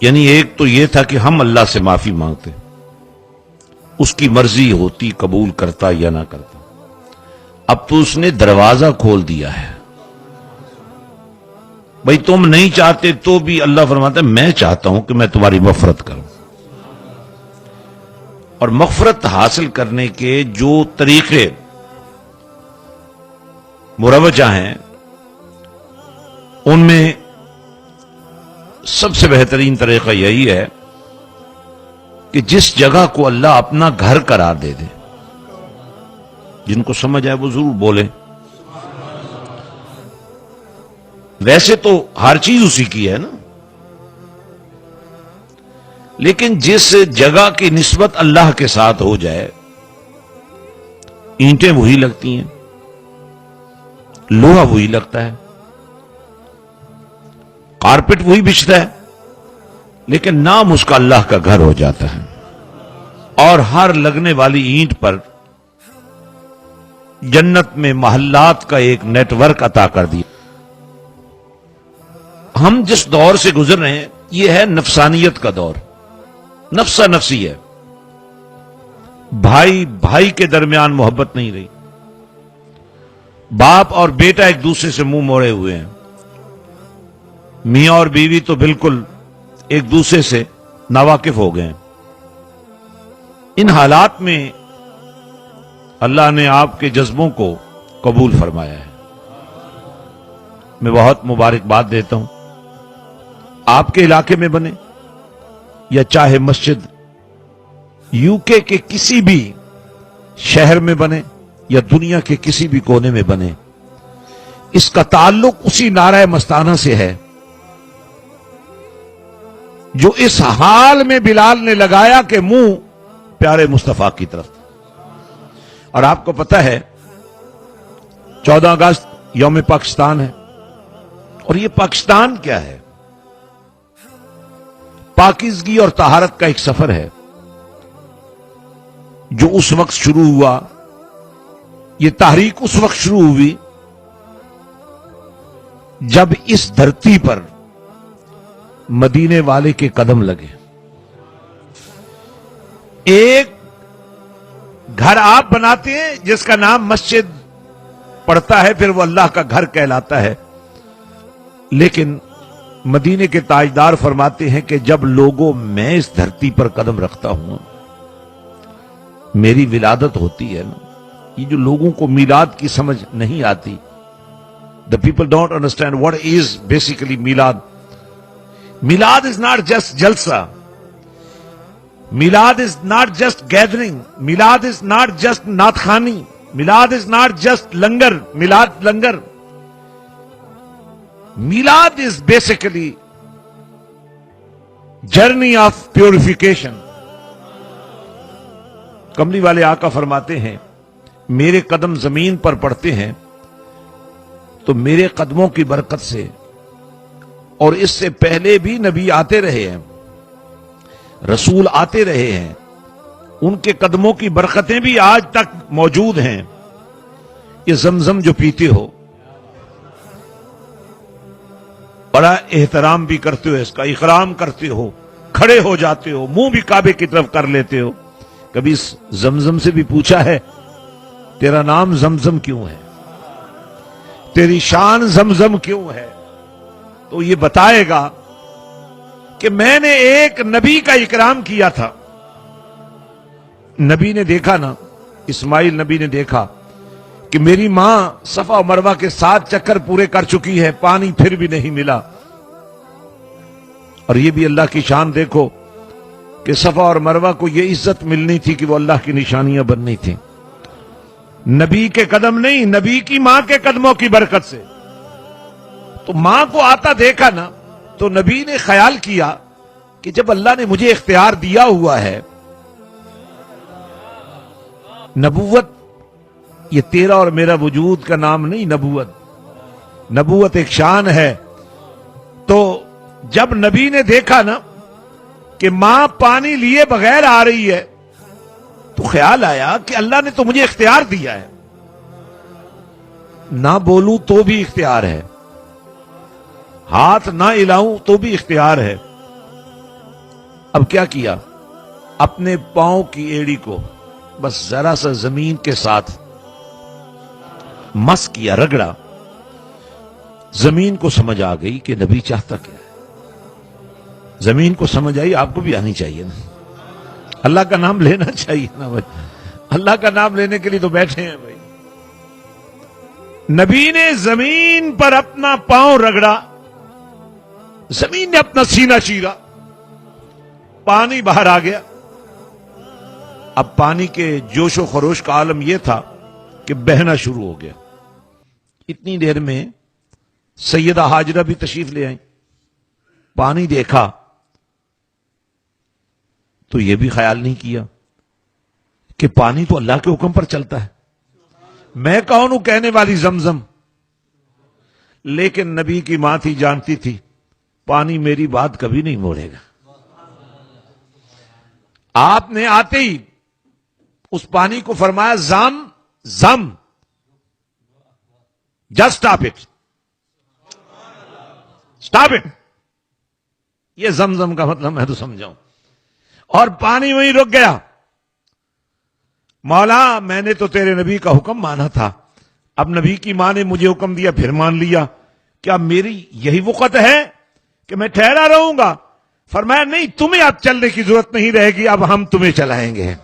یعنی ایک تو یہ تھا کہ ہم اللہ سے معافی مانگتے، اس کی مرضی ہوتی قبول کرتا یا نہ کرتا. اب تو اس نے دروازہ کھول دیا ہے، بھئی تم نہیں چاہتے تو بھی اللہ فرماتا ہے میں چاہتا ہوں کہ میں تمہاری مغفرت کروں. اور مغفرت حاصل کرنے کے جو طریقے مروجہ ہیں ان میں سب سے بہترین طریقہ یہی ہے کہ جس جگہ کو اللہ اپنا گھر قرار دے دے، جن کو سمجھ آئے وہ ضرور بولیں. ویسے تو ہر چیز اسی کی ہے نا، لیکن جس جگہ کی نسبت اللہ کے ساتھ ہو جائے، اینٹیں وہی لگتی ہیں، لوہا وہی لگتا ہے، کارپٹ وہی بچھتا ہے، لیکن نام اس کا اللہ کا گھر ہو جاتا ہے. اور ہر لگنے والی اینٹ پر جنت میں محلات کا ایک نیٹ ورک عطا کر دیا. ہم جس دور سے گزر رہے ہیں یہ ہے نفسانیت کا دور، نفسا نفسی ہے. بھائی بھائی کے درمیان محبت نہیں رہی، باپ اور بیٹا ایک دوسرے سے منہ موڑے ہوئے ہیں، میاں اور بیوی تو بالکل ایک دوسرے سے ناواقف ہو گئے ہیں. ان حالات میں اللہ نے آپ کے جذبوں کو قبول فرمایا ہے. میں بہت مبارکباد دیتا ہوں. آپ کے علاقے میں بنے یا چاہے مسجد یو کے کسی بھی شہر میں بنے یا دنیا کے کسی بھی کونے میں بنے، اس کا تعلق اسی نعرہ مستانہ سے ہے جو اس حال میں بلال نے لگایا کہ منہ پیارے مصطفیٰ کی طرف. اور آپ کو پتہ ہے 14 اگست یوم پاکستان ہے، اور یہ پاکستان کیا ہے؟ پاکیزگی اور طہارت کا ایک سفر ہے جو اس وقت شروع ہوا. یہ تحریک اس وقت شروع ہوئی جب اس دھرتی پر مدینے والے کے قدم لگے. ایک گھر آپ بناتے ہیں جس کا نام مسجد پڑتا ہے، پھر وہ اللہ کا گھر کہلاتا ہے. لیکن مدینے کے تاجدار فرماتے ہیں کہ جب لوگوں میں اس دھرتی پر قدم رکھتا ہوں میری ولادت ہوتی ہے نا. یہ جو لوگوں کو میلاد کی سمجھ نہیں آتی، the people don't understand what is basically میلاد. میلاد is not just جلسہ، میلاد is not just gathering، میلاد is not just نعت خوانی، میلاد is not just لنگر، میلاد لنگر. میلاد is basically journey of purification. کملی والے آقا فرماتے ہیں میرے قدم زمین پر پڑتے ہیں تو میرے قدموں کی برکت سے، اور اس سے پہلے بھی نبی آتے رہے ہیں، رسول آتے رہے ہیں، ان کے قدموں کی برکتیں بھی آج تک موجود ہیں. یہ زمزم جو پیتے ہو بڑا احترام بھی کرتے ہو، اس کا اکرام کرتے ہو، کھڑے ہو جاتے ہو، منہ بھی کعبے کی طرف کر لیتے ہو. کبھی زمزم سے بھی پوچھا ہے تیرا نام زمزم کیوں ہے، تیری شان زمزم کیوں ہے؟ تو یہ بتائے گا کہ میں نے ایک نبی کا اکرام کیا تھا. نبی نے دیکھا نا، اسماعیل نبی نے دیکھا کہ میری ماں صفا و مروہ کے 7 چکر پورے کر چکی ہے، پانی پھر بھی نہیں ملا. اور یہ بھی اللہ کی شان دیکھو کہ صفا اور مروہ کو یہ عزت ملنی تھی کہ وہ اللہ کی نشانیاں بننی تھیں. نبی کے قدم نہیں، نبی کی ماں کے قدموں کی برکت سے. تو ماں کو آتا دیکھا نا تو نبی نے خیال کیا کہ جب اللہ نے مجھے اختیار دیا ہوا ہے، نبوت یہ تیرا اور میرا وجود کا نام نہیں، نبوت ایک شان ہے. تو جب نبی نے دیکھا نا کہ ماں پانی لیے بغیر آ رہی ہے تو خیال آیا کہ اللہ نے تو مجھے اختیار دیا ہے، نہ بولوں تو بھی اختیار ہے، ہاتھ نہ ہلاؤں تو بھی اختیار ہے، اب کیا کیا؟ اپنے پاؤں کی ایڑی کو بس ذرا سا زمین کے ساتھ مس کیا، رگڑا. زمین کو سمجھ آ گئی کہ نبی چاہتا کیا ہے. زمین کو سمجھ آئی، آپ کو بھی آنی چاہیے نا. اللہ کا نام لینا چاہیے نا بھائی. اللہ کا نام لینے کے لیے تو بیٹھے ہیں بھائی. نبی نے زمین پر اپنا پاؤں رگڑا، زمین نے اپنا سینہ چیرا، پانی باہر آ گیا. اب پانی کے جوش و خروش کا عالم یہ تھا کہ بہنا شروع ہو گیا. اتنی دیر میں سیدہ ہاجرہ بھی تشریف لے آئیں. پانی دیکھا تو یہ بھی خیال نہیں کیا کہ پانی تو اللہ کے حکم پر چلتا ہے. میں کون ہوں کہنے والی زمزم، لیکن نبی کی ماں تھی، جانتی تھی پانی میری بات کبھی نہیں موڑے گا. آپ نے آتے ہی اس پانی کو فرمایا زم زم، just stop it, stop it. یہ زمزم کا مطلب میں تو سمجھاؤں. اور پانی وہیں رک گیا. مولا میں نے تو تیرے نبی کا حکم مانا تھا، اب نبی کی ماں نے مجھے حکم دیا پھر مان لیا، کیا میری یہی وقت ہے کہ میں ٹھہرا رہوں گا؟ فرمایا نہیں، تمہیں اب چلنے کی ضرورت نہیں رہے گی، اب ہم تمہیں چلائیں گے.